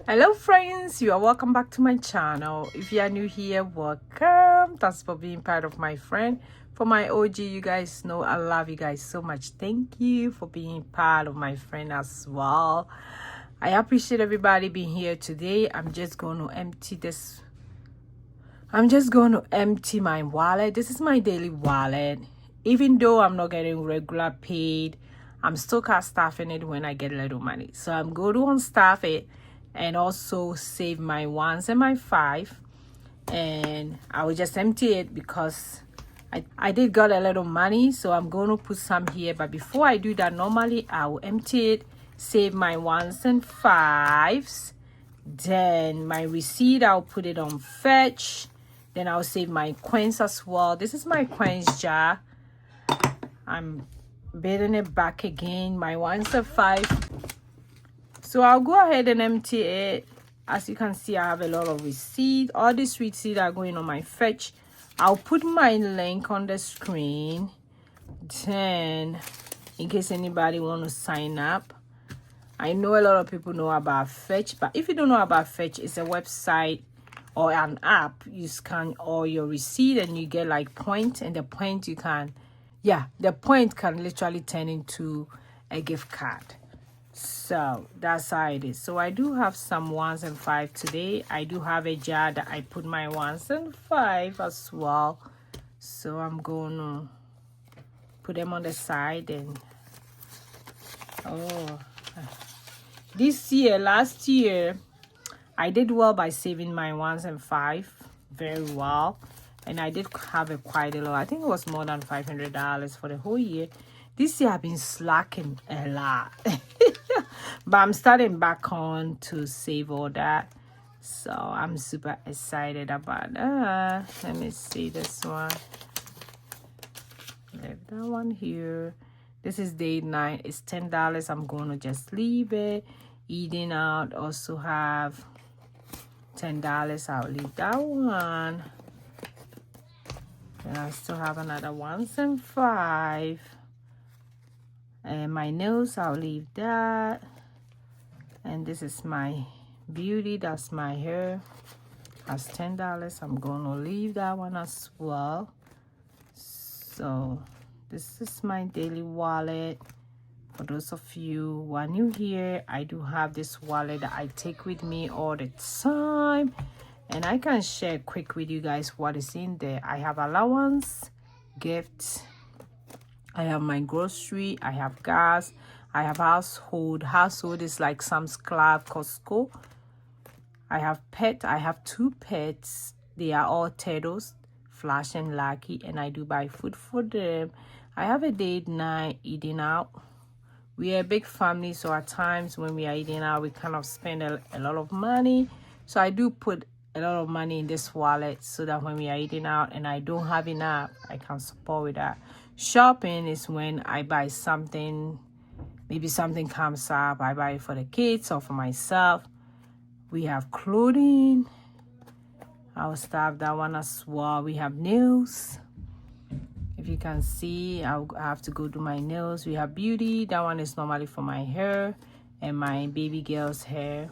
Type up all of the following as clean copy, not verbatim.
Hello friends, you are welcome back to my channel. If you are new here, welcome. Thanks for being part of my friend. For my OG, you guys know I love you guys so much. Thank you for being part of my friend as well. I appreciate everybody being here today. I'm just going to empty my wallet. This is my daily wallet. Even though I'm not getting regular paid, I'm still staffing it when I get a little money. So I'm going to unstaff it and also save my ones and my five. And I will just empty it because I did got a little money. So I'm going to put some here. But before I do that, normally I will empty it, save my ones and fives. Then my receipt, I'll put it on fetch. Then I'll save my coins as well. This is my coins jar. I'm building it back again. My ones are five. So I'll go ahead and empty it. As you can see, I have a lot of receipts. All these receipts are going on my fetch. I'll put my link on the screen. Then, in case anybody want to sign up. I know a lot of people know about Fetch, but if you don't know about Fetch, it's a website or an app. You scan all your receipt and you get like points, and the point the point can literally turn into a gift card. So that's how it is. So I do have some ones and five today. I do have a jar that I put my ones and five as well. So I'm going to put them on the side and last year, I did well by saving my ones and five very well. And I did have quite a lot. I think it was more than $500 for the whole year. This year I've been slacking a lot. But I'm starting back on to save all that. So I'm super excited about that. Let me see this one. Leave that one here. This is day 9. It's $10. I'm going to just leave it. Eating out also have $10. I'll leave that one. And I still have another ones and five. And my nails, I'll leave that. And this is my beauty. That's my hair. That's $10. I'm going to leave that one as well. So this is my daily wallet. For those of you who are new here, I do have this wallet that I take with me all the time. And I can share quick with you guys what is in there. I have allowance, gifts. I have my grocery. I have gas. I have household. Household is like Sam's Club, Costco. I have pet. I have 2 pets. They are all turtles, Flash and Lucky. And I do buy food for them. I have a date night eating out. We are a big family, so at times when we are eating out, we kind of spend a lot of money. So I do put a lot of money in this wallet so that when we are eating out and I don't have enough, I can support with that. Shopping is when I buy something, maybe something comes up, I buy it for the kids or for myself. We have clothing. I'll start that one as well. We have nails. If you can see, I have to go do my nails. We have beauty. That one is normally for my hair and my baby girl's hair.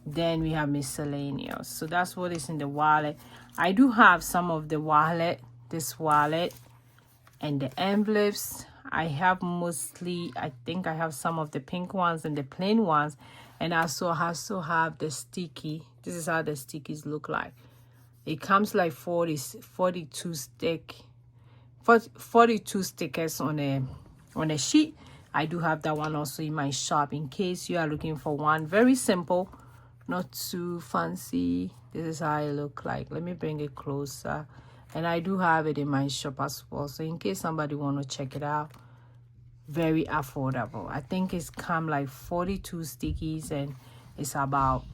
Then we have miscellaneous. So that's what is in the wallet. I do have some of the wallet, this wallet, and the envelopes. I have mostly, I think I have some of the pink ones and the plain ones. And I also have the sticky. This is how the stickies look like. It comes like 42 stickers on a sheet. I do have that one also in my shop in case you are looking for one. Very simple, not too fancy. This is how it look like. Let me bring it closer. And I do have it in my shop as well. So in case somebody want to check it out, very affordable. I think it's come like 42 stickies and it's about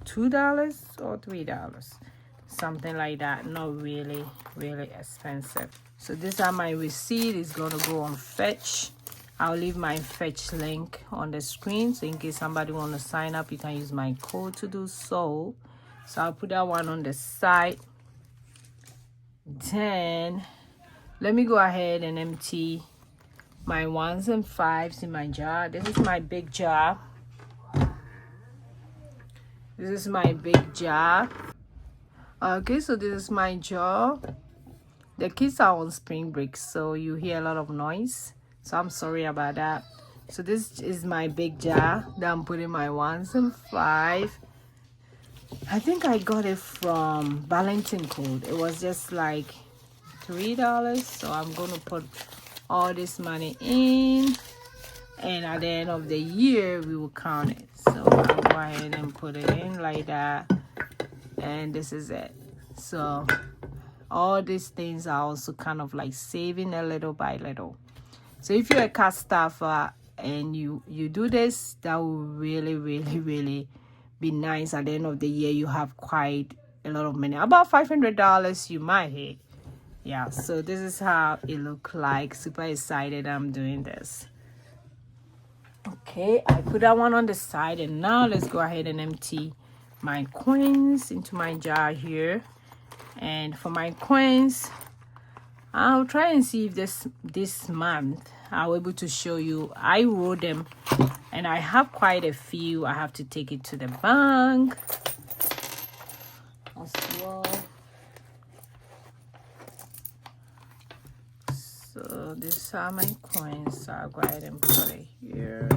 $2 or $3, something like that. Not really expensive. So these are my receipt. It's gonna go on fetch. I'll leave my fetch link on the screen, so in case somebody want to sign up, you can use my code to do so. So I'll put that one on the side. Then let me go ahead and empty my ones and fives in my jar. This is my big jar. This is my big jar. Okay, so this is my jar. The kids are on spring break, so you hear a lot of noise, so I'm sorry about that. So this is my big jar that I'm putting my 1s and 5. I think I got it from Valentine Code. It was just like $3, so I'm gonna put all this money in, and at the end of the year we will count it. So I'll go ahead and put it in like that, and this is it. So all these things are also kind of like saving a little by little. So if you're a cast staffer and you do this, that will really be nice. At the end of the year you have quite a lot of money, about $500 you might hit. Yeah, so this is how it look like. Super excited I'm doing this. Okay, I put that one on the side, and now let's go ahead and empty my coins into my jar here. And for my coins, I'll try and see if this month I'll be able to show you. I wrote them, and I have quite a few. I have to take it to the bank as well. So these are my coins, so I'll go ahead and put it here.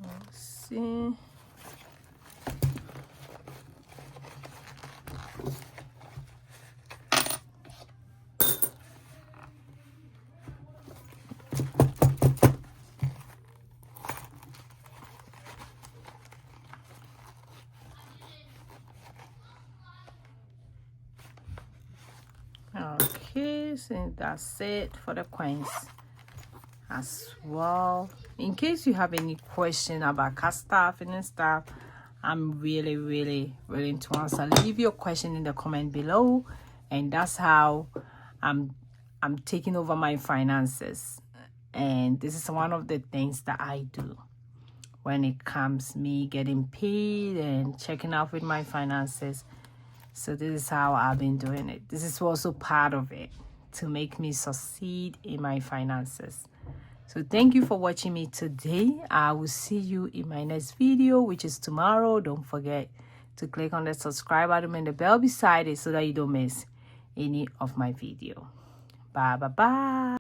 Let's see. Okay, so that's it for the coins as well. In case you have any question about cast staffing and stuff, I'm really willing to answer. Leave your question in the comment below, and that's how I'm taking over my finances. And this is one of the things that I do when it comes me getting paid and checking out with my finances. So this is how I've been doing it. This is also part of it to make me succeed in my finances. So thank you for watching me today. I will see you in my next video, which is tomorrow. Don't forget to click on the subscribe button and the bell beside it so that you don't miss any of my video. Bye.